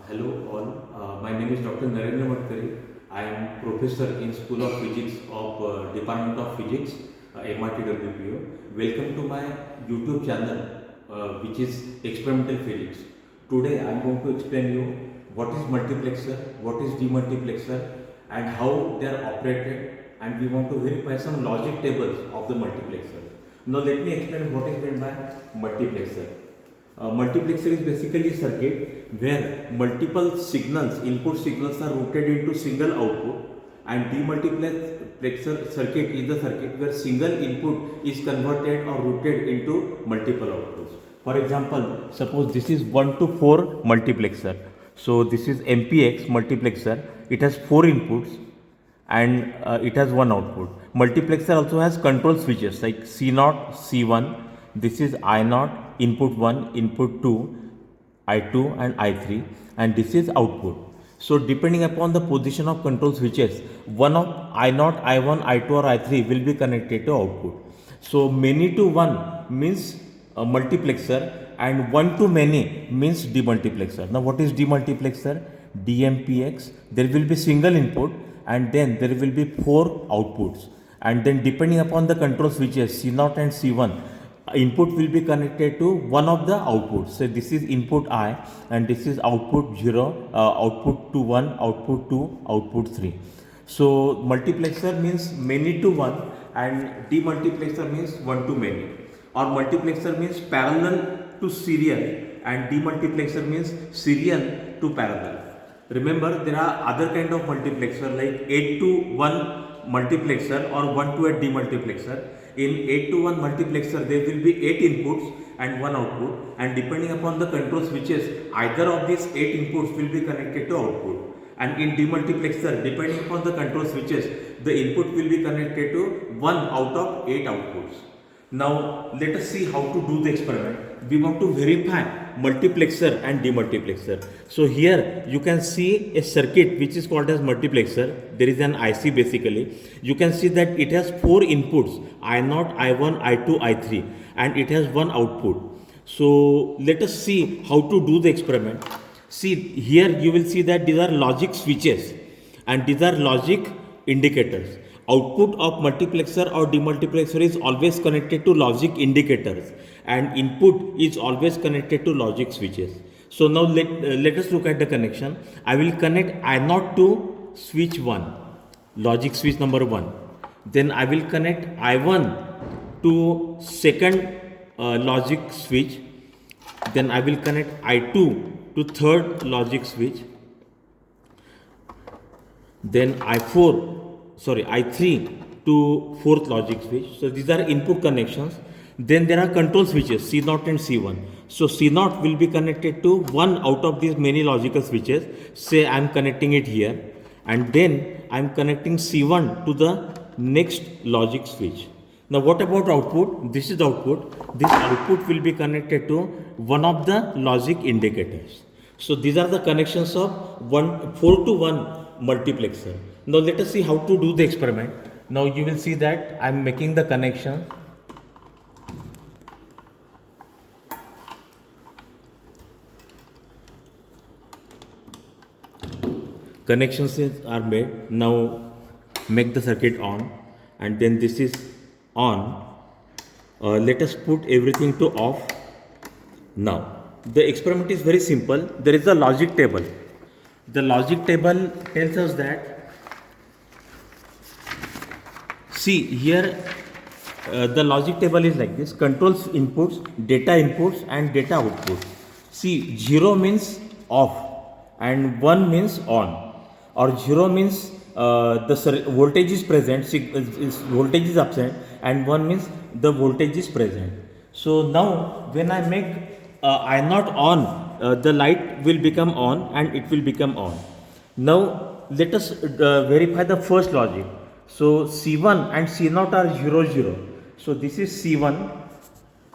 Hello all, my name is Dr. Narendra Matkari. I am professor in School of Physics of Department of Physics, MRT Welcome to my YouTube channel, which is Experimental Physics. Today I am going to explain you what is multiplexer, what is demultiplexer, and how they are operated, and we want to verify some logic tables of the multiplexer. Now let me explain what is meant by multiplexer. Multiplexer is basically a circuit where multiple signals, input signals are routed into single output, and demultiplexer circuit is the circuit where single input is converted or routed into multiple outputs. For example, suppose this is 1 to 4 multiplexer. So this is MPX multiplexer. It has 4 inputs and it has one output. Multiplexer also has control switches like C0, C1. This is I0, input 1, input 2, I2 and I3, and this is output. So depending upon the position of control switches, one of I0, I1, I2 or I3 will be connected to output. So many to one means a multiplexer and one to many means demultiplexer. Now what is demultiplexer? DMPX, there will be single input and then there will be 4 outputs, and then depending upon the control switches C0 and C1, input will be connected to one of the outputs. So this is input I and this is output 0, output to 1, output 2, output 3. So multiplexer means many to one and demultiplexer means one to many, or multiplexer means parallel to serial and demultiplexer means serial to parallel. Remember, there are other kind of multiplexer like 8 to 1 multiplexer or 1 to 8 demultiplexer. In 8 to 1 multiplexer, there will be 8 inputs and 1 output, and depending upon the control switches, either of these 8 inputs will be connected to output. And in demultiplexer, depending upon the control switches, the input will be connected to 1 out of 8 outputs. Now let us see how to do the experiment. We want to verify multiplexer and demultiplexer. So here you can see a circuit which is called as multiplexer. There is an IC basically. You can see that it has 4 inputs, I0, I1, I2, I3, and it has one output. So let us see how to do the experiment. See here you will see that these are logic switches and these are logic indicators. Output of multiplexer or demultiplexer is always connected to logic indicators and input is always connected to logic switches. So now let us look at the connection. I will connect I0 to switch 1, logic switch number 1. Then I will connect I1 to second logic switch. Then I will connect I2 to third logic switch. Then I3 to fourth logic switch. So these are input connections. Then there are control switches C0 and C1. So C0 will be connected to one out of these many logical switches. Say I am connecting it here, and then I am connecting C1 to the next logic switch. Now what about output? This is the output. This output will be connected to one of the logic indicators. So these are the connections of 4 to 1 multiplexer. Now let us see how to do the experiment. Now you will see that I am making the connection. Connections are made. Now make the circuit on, and then this is on. Let us put everything to off. Now the experiment is very simple. There is a logic table. The logic table tells us that, see here, the logic table is like this: controls inputs, data inputs and data outputs. See, 0 means off and 1 means on, or 0 means the voltage is present, voltage is absent, and 1 means the voltage is present. So now when I make I0 on, the light will become on and it will become on. Now let us verify the first logic. So C1 and C0 are 0, 0. So this is C1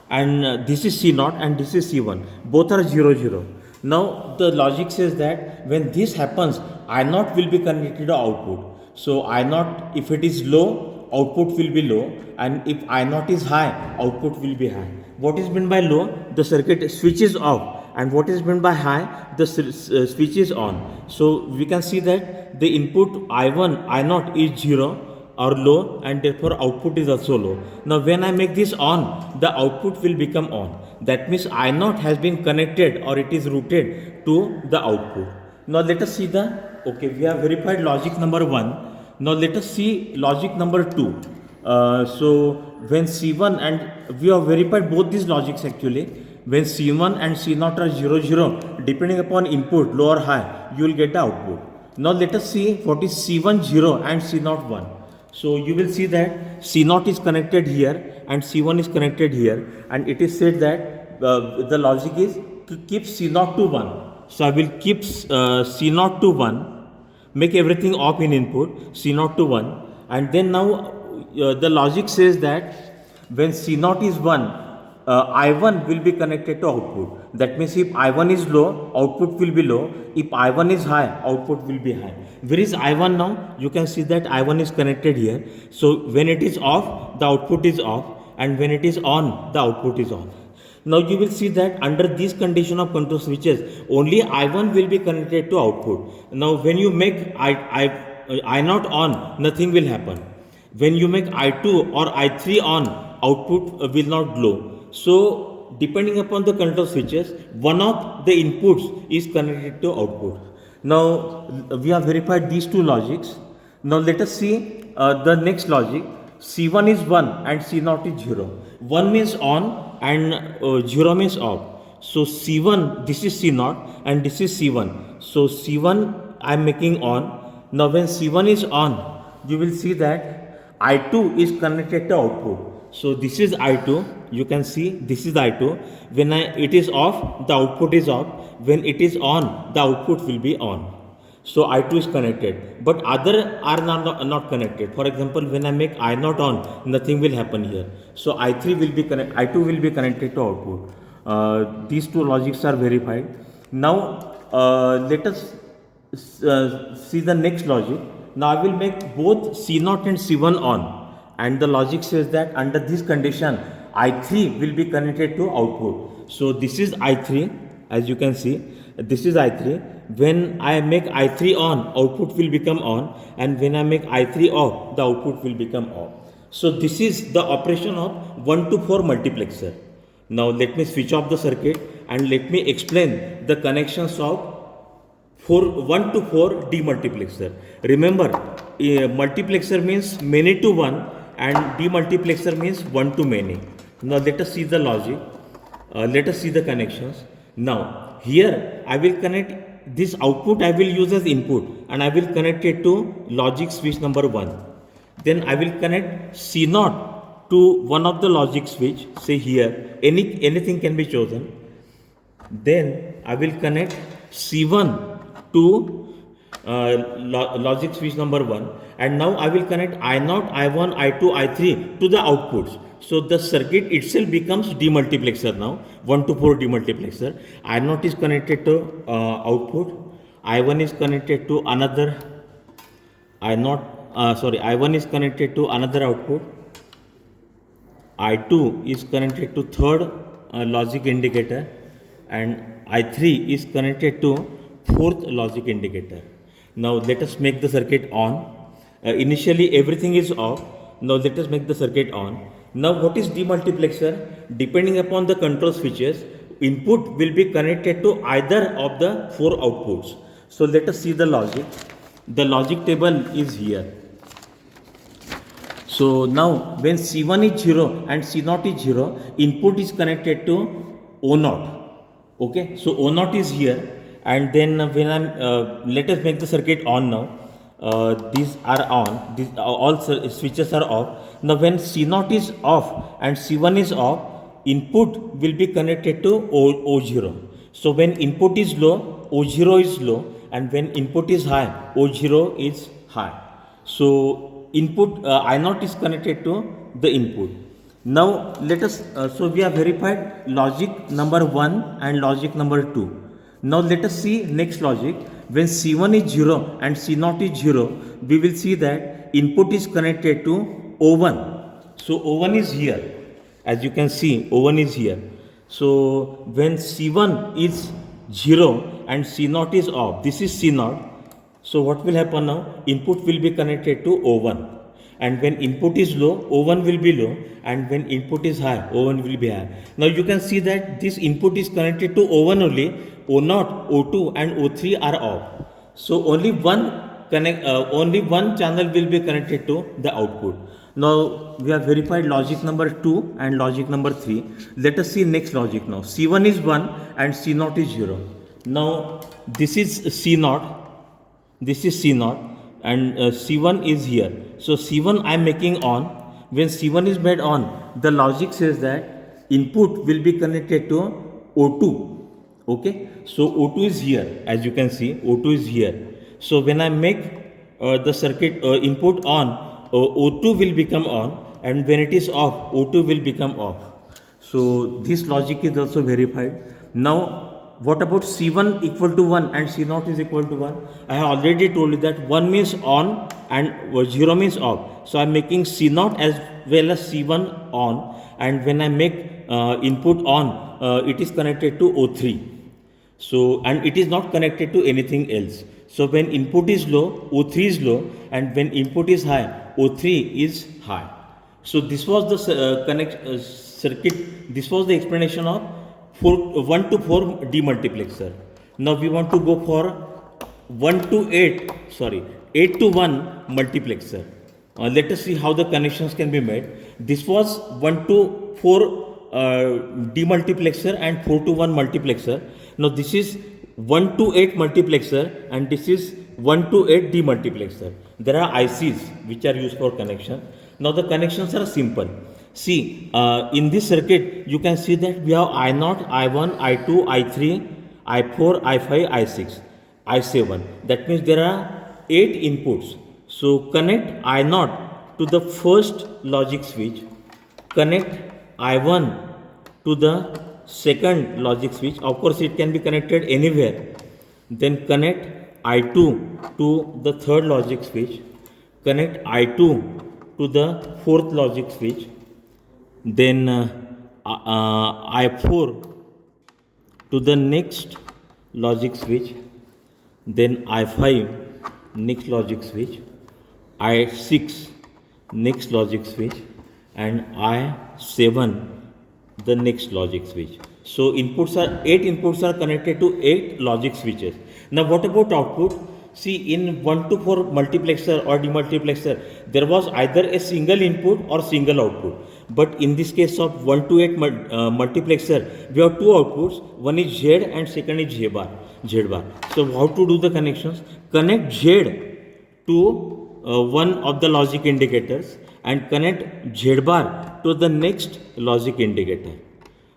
and this is C0 and this is C1. Both are 0, 0. Now the logic says that when this happens, I0 will be connected to output. So I0, if it is low, output will be low, and if I0 is high, output will be high. What is meant by low? The circuit switches off and what is meant by high? The switch is on. So we can see that the input I1, I0 is 0 or low, and therefore output is also low. Now when I make this on, the output will become on. That means I0 has been connected or it is routed to the output. Now let us see we have verified logic number 1. Now let us see logic number 2. So when C1 and we have verified both these logics actually. When C1 and C0 are 0, 0, depending upon input low or high, you will get the output. Now let us see what is C1 0 and C0 1. So you will see that C0 is connected here and C1 is connected here, and it is said that the logic is to keep C0 to 1. So I will keep C0 to 1, make everything off in input, C0 to 1, and then now the logic says that when C0 is 1, I1 will be connected to output. That means if I1 is low, output will be low. If I1 is high, output will be high. Where is I1 now? You can see that I1 is connected here. So when it is off, the output is off, and when it is on, the output is on. Now you will see that under this condition of control switches, only I1 will be connected to output. Now when you make I0 on, nothing will happen. When you make I2 or I3 on, output will not glow. So depending upon the control switches, one of the inputs is connected to output. Now we have verified these two logics. Now let us see the next logic. C1 is 1 and C0 is 0. 1 means on and 0 means off. So C1, this is C0 and this is C1. So C1 I am making on. Now when C1 is on, you will see that I2 is connected to output. So this is I2, you can see this is I2. When it is off, the output is off. When it is on, the output will be on. So I2 is connected, but other are not connected. For example, when I make I0 on, nothing will happen here. So I3 will be I2 will be connected to output. These two logics are verified. Now let us see the next logic. Now I will make both C0 and C1 on. And the logic says that under this condition, I3 will be connected to output. So this is I3, as you can see, this is I3. When I make I3 on, output will become on, and when I make I3 off, the output will become off. So this is the operation of 1 to 4 multiplexer. Now let me switch off the circuit and let me explain the connections of 1 to 4 demultiplexer. Remember, multiplexer means many to one, and demultiplexer means one to many. Now let us see the logic. Let us see the connections. Now here I will connect this output, I will use as input, and I will connect it to logic switch number 1. Then I will connect C0 to one of the logic switch, say here, anything can be chosen. Then I will connect C1 to logic switch number 1, and now I will connect I0, I1, I2, I3 to the outputs. So the circuit itself becomes demultiplexer now, 1 to 4 demultiplexer. I0 is connected to output, I1 is connected to another I1 is connected to another output, I2 is connected to third logic indicator, and I3 is connected to fourth logic indicator. Now let us make the circuit on. Initially everything is off. Now let us make the circuit on. Now what is demultiplexer? Depending upon the control switches, input will be connected to either of the 4 outputs. So let us see the logic. The logic table is here. So now when C1 is 0 and C0 is 0, input is connected to O0. Okay, so O0 is here. And then when let us make the circuit on now. These are on, these all switches are off. Now when C0 is off and C1 is off, input will be connected to O0. So when input is low, O0 is low, and when input is high, O0 is high. So input I0 is connected to the input. Now let us, so we have verified logic number 1 and logic number 2. Now let us see next logic. When C1 is 0 and C0 is 0, we will see that input is connected to O1. So O1 is here. As you can see, O1 is here. So when C1 is 0 and C0 is off, this is C0. So what will happen now? Input will be connected to O1, and when input is low, O1 will be low, and when input is high, O1 will be high. Now you can see that this input is connected to O1 only. O0, O2 and O3 are off. So only one channel will be connected to the output. Now we have verified logic number 2 and logic number 3. Let us see next logic now. C1 is 1 and C0 is 0. Now this is C0, this is C0, and C1 is here. So C1 I am making on. When C1 is made on, the logic says that input will be connected to O2. Okay, so O2 is here, as you can see, O2 is here. So when I make the circuit input on, O2 will become on, and when it is off, O2 will become off. So this logic is also verified. Now what about C1 equal to 1 and C0 is equal to 1? I have already told you that 1 means on and 0 means off. So I am making C0 as well as C1 on, and when I make input on, it is connected to O3. So, and it is not connected to anything else. So when input is low, O3 is low, and when input is high, O3 is high. So this was the circuit. This was the explanation of 1 to 4 demultiplexer. Now we want to go for 8 to 1 multiplexer. Let us see how the connections can be made. This was 1 to 4 demultiplexer and 4 to 1 multiplexer. Now this is 1 to 8 multiplexer and this is 1 to 8 demultiplexer. There are ICs which are used for connection. Now the connections are simple. See, in this circuit you can see that we have I0, I1, I2, I3, I4, I5, I6, I7. That means there are 8 inputs. So connect I0 to the first logic switch, connect I1 to the second logic switch. Of course it can be connected anywhere. Then connect I2 to the third logic switch, connect I2 to the fourth logic switch, then I4 to the next logic switch, then I5 next logic switch, I6 next logic switch, and I7 the next logic switch. So 8 inputs are connected to 8 logic switches. Now what about output? See, in 1 to 4 multiplexer or demultiplexer, there was either a single input or single output. But in this case of 1 to 8 multiplexer, we have two outputs. One is Z and second is Z bar. So how to do the connections? Connect Z to one of the logic indicators and connect Z bar to the next logic indicator.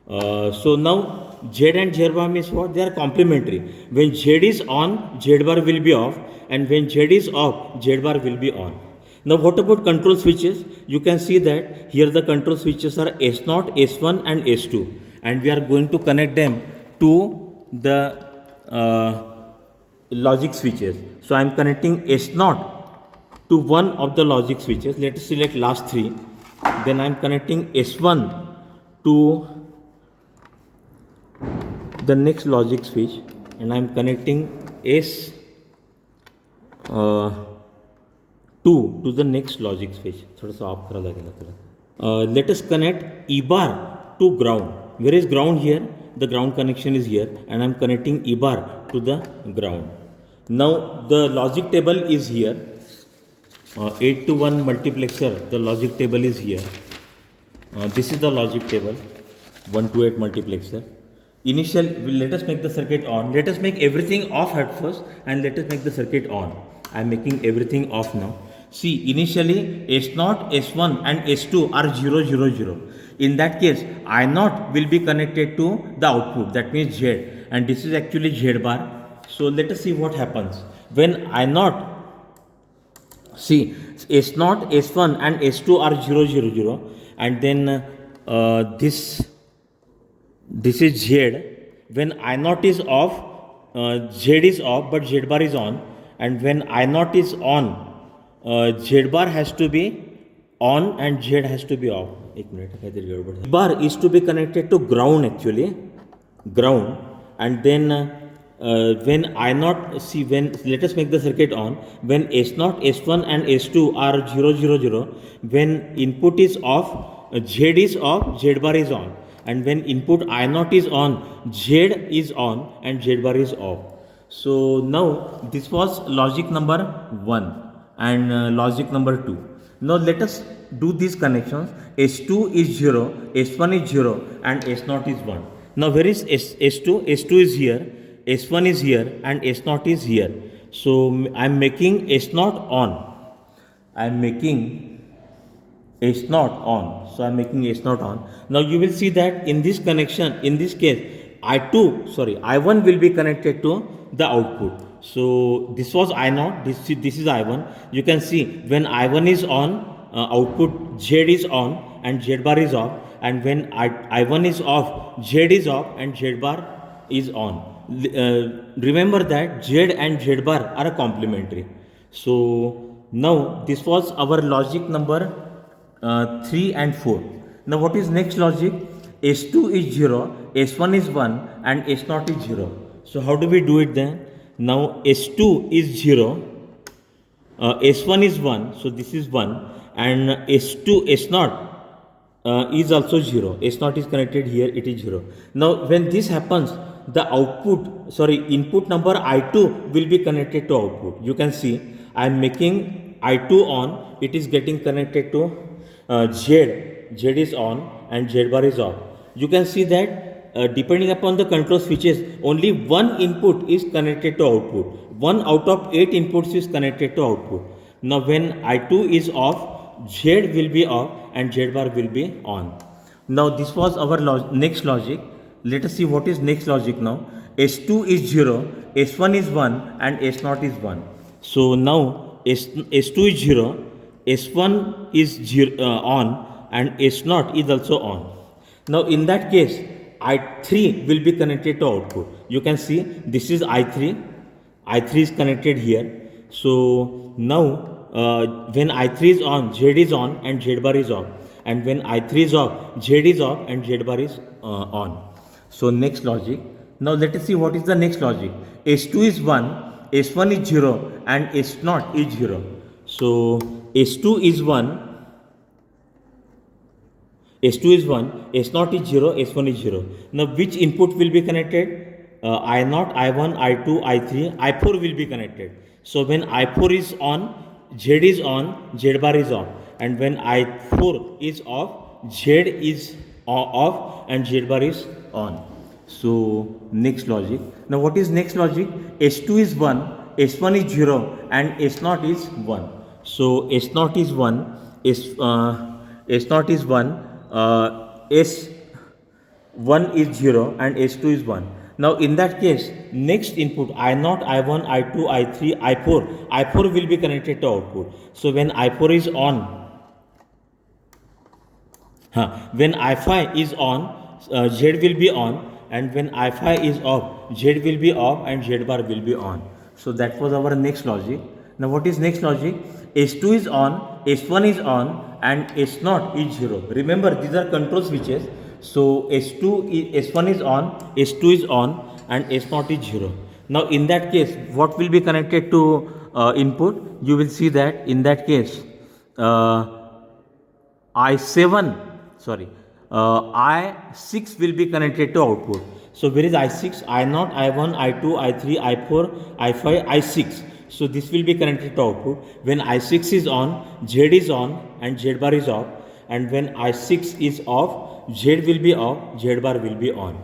So now Z and Z bar means what? They are complementary. When Z is on, Z bar will be off, and when Z is off, Z bar will be on. Now what about control switches? You can see that here the control switches are S0, S1 and S2, and we are going to connect them to the logic switches. So I am connecting S0 to one of the logic switches. Let us select last 3. Then I am connecting S1 to the next logic switch, and I am connecting S2 to the next logic switch. Let us connect E bar to ground. Where is ground here? The ground connection is here, and I am connecting E bar to the ground. Now the logic table is here. 8 to 1 multiplexer, the logic table is here. This is the logic table, 1 to 8 multiplexer. Let us make the circuit on. Let us make everything off at first, and let us make the circuit on. I am making everything off now. See, initially S0, S1 and S2 are 0, 0, 0. In that case, I0 will be connected to the output, that means Z, and this is actually Z bar. So let us see what happens. When I0, see, S0, S1 and S2 are 0, 0, 0, and then this is Z. When I0 is off, Z is off, but Z bar is on, and when I0 is on, Z bar has to be on and Z has to be off. एक minute, काहीतरी गडबड झाली. Bar is to be connected to ground actually, ground, and then when I not see when let us make the circuit on, when S0, S1 and S2 are 0 0 0, when input is off, Z is off, Z bar is on, and when input I0 is on, Z is on and Z bar is off. So now this was logic number 1 and logic number 2. Now let us do these connections. S2 is 0, S1 is 0 and S0 is 1. Now where is S2? S2 is here, S1 is here and S0 is here. So I am making S0 on. I am making S0 on. So I am making S0 on. Now you will see that in this connection, in this case, I1 will be connected to the output. So this was I0, this is I1. You can see when I1 is on, output Z is on and Z bar is off, and when I1 is off, Z is off and Z bar is on. Remember that Z and Z bar are complementary. So now this was our logic number 3 and 4. Now what is next logic? S2 is 0, S1 is 1 and S0 is 0. So how do we do it then? Now S2 is 0, S1 is 1, so this is 1, and S0 is also 0. S0 is connected here, it is 0. Now when this happens, the input number I2 will be connected to output. You can see I am making I2 on, it is getting connected to Z is on and Z bar is off. You can see that depending upon the control switches, only one input is connected to output. 1 out of 8 inputs is connected to output. Now when I2 is off, Z will be off and Z bar will be on. Now this was our next logic. Let us see what is next logic now. S2 is 0, S1 is 1 and S0 is 1. So now S2 is 0, S1 is on and S0 is also on. Now in that case, I3 will be connected to output. You can see this is I3 is connected here. So now when I3 is on, Z is on and Z bar is off, and when I3 is off, Z is off and Z bar is on. So next logic. Now let us see what is the next logic. S2 is 1, S1 is 0 and S0 is 0. So S2 is 1, S2 is 1, S0 is 0, S1 is 0. Now which input will be connected? I0, I1, I2, I3, I4 will be connected. So when I4 is on, Z is on, Z bar is off. And when I4 is off, Z is off and Z bar is on. So next logic. Now what is next logic? S2 is 1, S1 is 0 and S0 is 1. So S0 is 1, S0 is 1. S1 is 0 and S2 is 1. Now in that case, next input I0, I1, I2, I3, I4 will be connected to output. So when I4 is on, when I5 is on, Z will be on, and when I5 is off, Z will be off and Z bar will be on. So that was our next logic. Now what is next logic? S2 is on, S1 is on and S0 is 0. Remember these are control switches. So S1 is on, S2 is on and S0 is 0. Now in that case, what will be connected to input? You will see that in that case I6 will be connected to output. So where is I6? I0, I1, I2, I3, I4, I5, I6. So this will be connected to output. When I6 is on, Z is on and Z bar is off. And when I6 is off, Z will be off, Z bar will be on.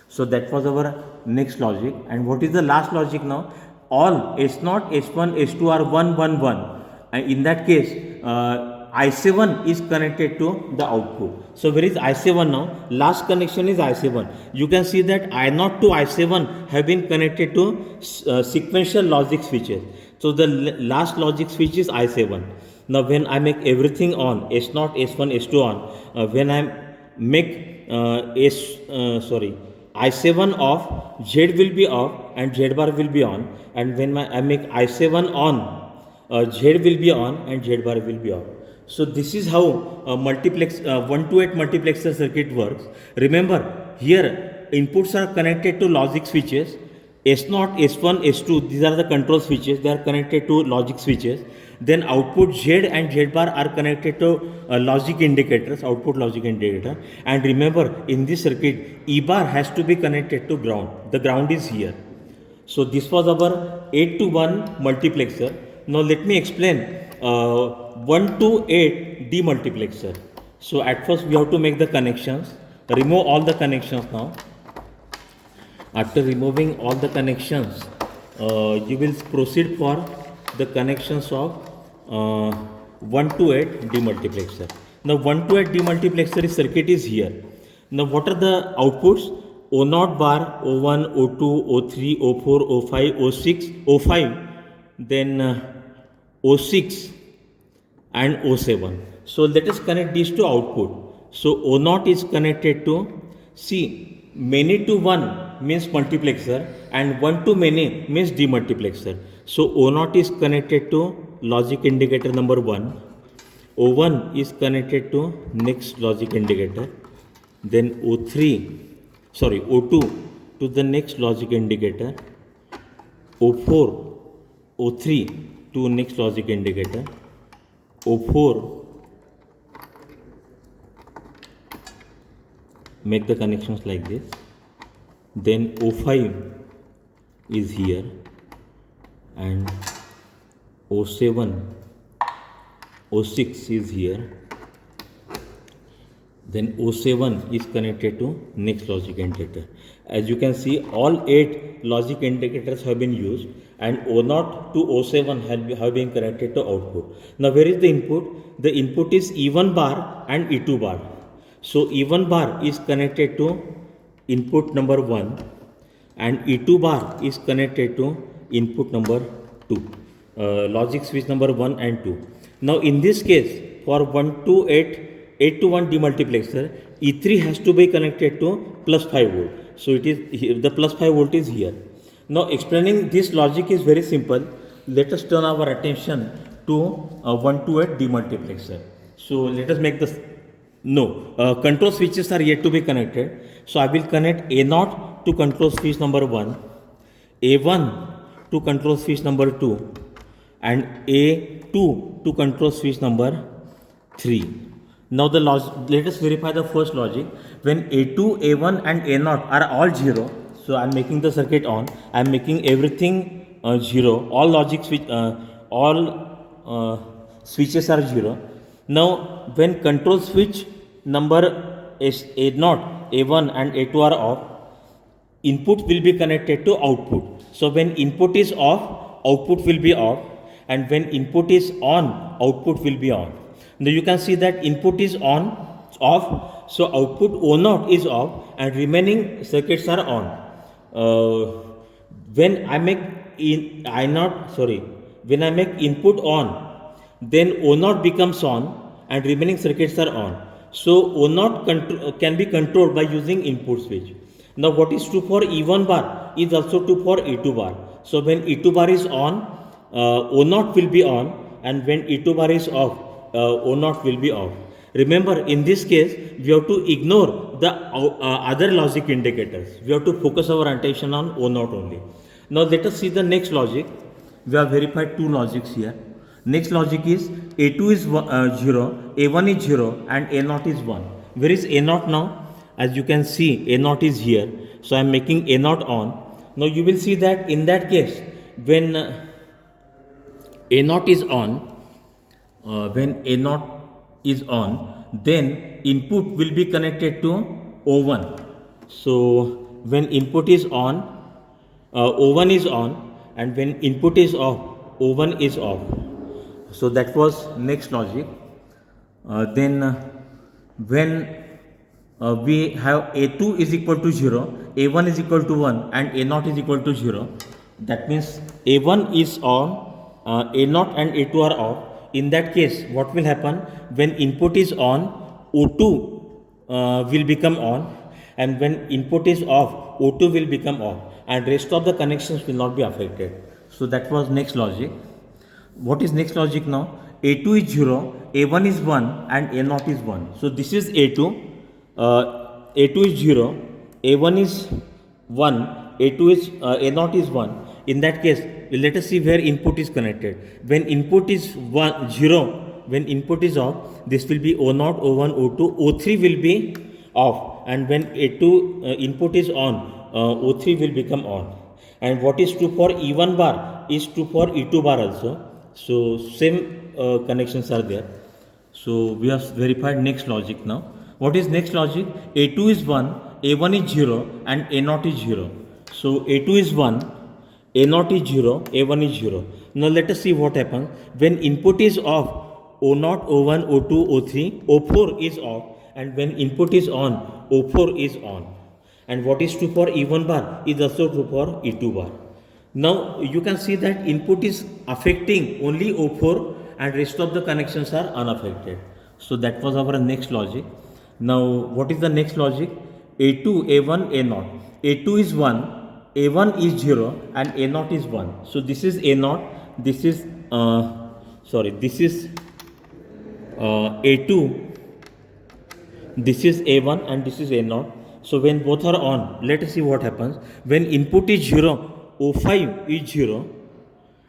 So that was our next logic. And what is the last logic now? All S0, S1, S2 are 1, 1, 1. And in that case, I7 is connected to the output. So where is I7 now? Last connection is I7. You can see that I0 to I7 have been connected to sequential logic switches. So the last logic switch is I7. Now when I make everything on, S0, S1, S2 on, when I make I7 off, Z will be off and Z bar will be on. And when I make I7 on, Z will be on and Z bar will be off. So this is how multiplex 1 to 8 multiplexer circuit works. Remember, here inputs are connected to logic switches. S0, S1, S2, these are the control switches. They are connected to logic switches. Then output Z and Z bar are connected to logic indicators, output logic indicator. And remember, in this circuit, E bar has to be connected to ground. The ground is here. So this was our 8 to 1 multiplexer. Now let me explain 1 to 8 demultiplexer. So at first we have to make the connections. Remove all the connections now. After removing all the connections, you will proceed for the connections of 1 to 8 demultiplexer. Now 1 to 8 demultiplexer circuit is here. Now what are the outputs? O0 bar, O1, O2, O3, O4, O5, O6, O5, then O6 and O7. So let us connect these to output. So O0 is connected to, see, many to 1 means multiplexer and 1 to many means demultiplexer. So O0 is connected to logic indicator number 1. O1 is connected to next logic indicator. Then O2 to the next logic indicator. O4, O3 to next logic indicator. O4, make the connections like this. Then O5 is here and O7, O6 is here. Then O7 is connected to next logic indicator. As you can see, all 8 logic indicators have been used and O0 to O7 have been connected to output. Now where is the input? The input is E1 bar and E2 bar. So E1 bar is connected to input number 1 and E2 bar is connected to input number 2, logic switch number 1 and 2. Now in this case, for 1 to 8 to 1 demultiplexer, E3 has to be connected to plus 5 volt. So it is here, the plus 5 volt is here. Now explaining this logic is very simple. Let us turn our attention to 1 to 8 demultiplexer. So let us make this. Control switches are yet to be connected. So I will connect A0 to control switch number 1, A1 to control switch number 2 and A2 to control switch number 3. Now let us verify the first logic. When A2, A1 and A0 are all 0, so I am making the circuit on. I am making everything 0. All logic switch, switches are 0. Now when control switch number is A0, A1 and A2 are off, input will be connected to output. So when input is off, output will be off, and when input is on, output will be on. Now you can see that input is off, so output O0 is off and remaining circuits are on. When I make input on, then O0 becomes on and remaining circuits are on. So O0 can be controlled by using input switch. Now what is true for E1 bar is also true for E2 bar. So when E2 bar is on, O0 will be on, and when E2 bar is off, O0 will be off. Remember, in this case, we have to ignore the other logic indicators. We have to focus our attention on O0 only. Now let us see the next logic. We have verified 2 logics here. Next logic is A2 is 0, A1 is 0 and A0 is 1. Where is A0 now? As you can see, A0 is here. So I am making A0 on. Now you will see that in that case, when A0 is on, then input will be connected to O1. So when input is on, O1 is on, and when input is off, O1 is off. So that was next logic. Then when we have A2 is equal to 0, A1 is equal to 1 and A0 is equal to 0. That means A1 is on, A0 and A2 are off. In that case, what will happen? When input is on, O2 will become on, and when input is off, O2 will become off, and rest of the connections will not be affected. So that was next logic. What is next logic now? A2 is 0, A1 is 1 and A0 is 1. So this is A2, A2 is 0, A1 is 1, A2 is A0 is 1. In that case, let us see where input is connected. When input is 1 0, when input is off, this will be O0, O1, O2, O3 will be off, and when A2 input is on, O3 will become on. And what is true for E1 bar is true for E2 bar also. So same connections are there. So we have verified next logic now. What is next logic? A2 is 1, A1 is 0 and A0 is 0. So A2 is 1, A0 is 0, A1 is 0. Now let us see what happens. When input is off, O0, O1, O2, O3, O4 is off, and when input is on, O4 is on. And what is true for E1 bar is also true for E2 bar. Now you can see that input is affecting only O4 and rest of the connections are unaffected. So that was our next logic. Now what is the next logic? A2, A1, A0. A2 is 1, A1 is 0 and A0 is 1. So this is A0, this is this is A2, this is A1 and this is A0. So when both are on, let us see what happens. When input is 0, O5 is 0,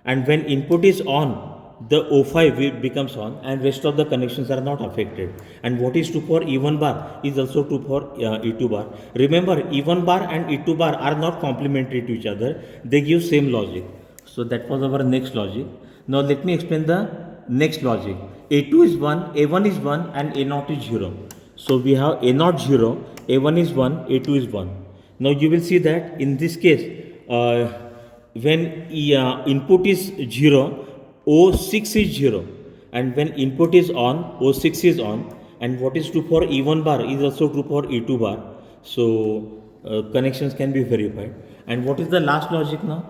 and when input is on, the O5 becomes on and rest of the connections are not affected. And what is true for E1 bar is also true for E2 bar. Remember, E1 bar and E2 bar are not complementary to each other. They give same logic. So that was our next logic. Now let me explain the next logic. A2 is 1, A1 is 1 and A0 is 0. So we have A0 0, A1 is 1, A2 is 1. Now you will see that in this case, when input is 0, O6 is 0, and when input is on, O6 is on, and what is true for E1 bar is also true for E2 bar. So connections can be verified. And what is the last logic now?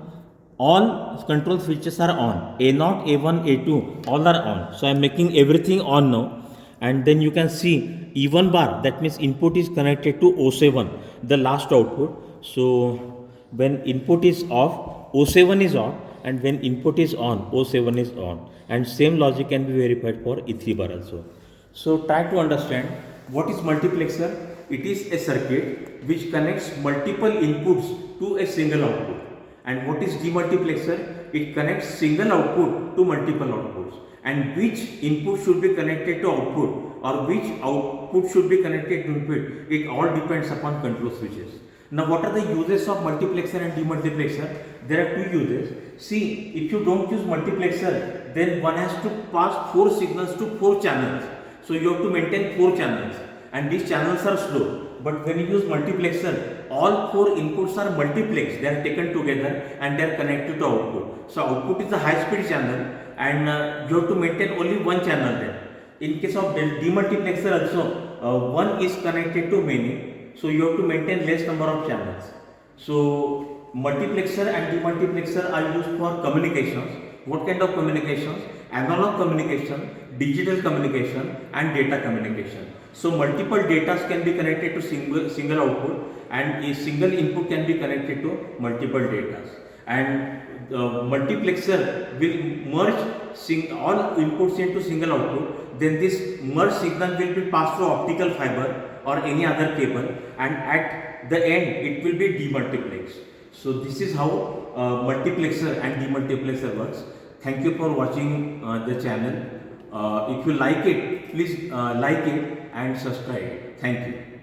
All control switches are on, A0, A1, A2, all are on. So I am making everything on now. And then you can see E1 bar, that means input is connected to O7, the last output. So when input is off, O7 is on, and when input is on, O7 is on. And same logic can be verified for E3 bar also. So try to understand what is multiplexer. It is a circuit which connects multiple inputs to a single output. And what is demultiplexer? It connects single output to multiple outputs. And which input should be connected to output or which output should be connected to input, it all depends upon control switches. Now what are the uses of multiplexer and demultiplexer? There are two uses. See, if you don't use multiplexer, then one has to pass 4 signals to 4 channels. So you have to maintain 4 channels and these channels are slow. But when you use multiplexer, all 4 inputs are multiplexed, they are taken together and they are connected to output. So output is a high speed channel and you have to maintain only one channel there. In case of demultiplexer also, one is connected to many, so you have to maintain less number of channels. So multiplexer and demultiplexer are used for communications. What kind of communications? Analog communication, digital communication and data communication. So multiple datas can be connected to single output and a single input can be connected to multiple datas. And multiplexer will merge all inputs into single output. Then this merged signal will be passed through optical fiber or any other cable, and at the end it will be demultiplexed. So this is how multiplexer and demultiplexer works. Thank you for watching the channel. If you like it, please like it and subscribe. Thank you.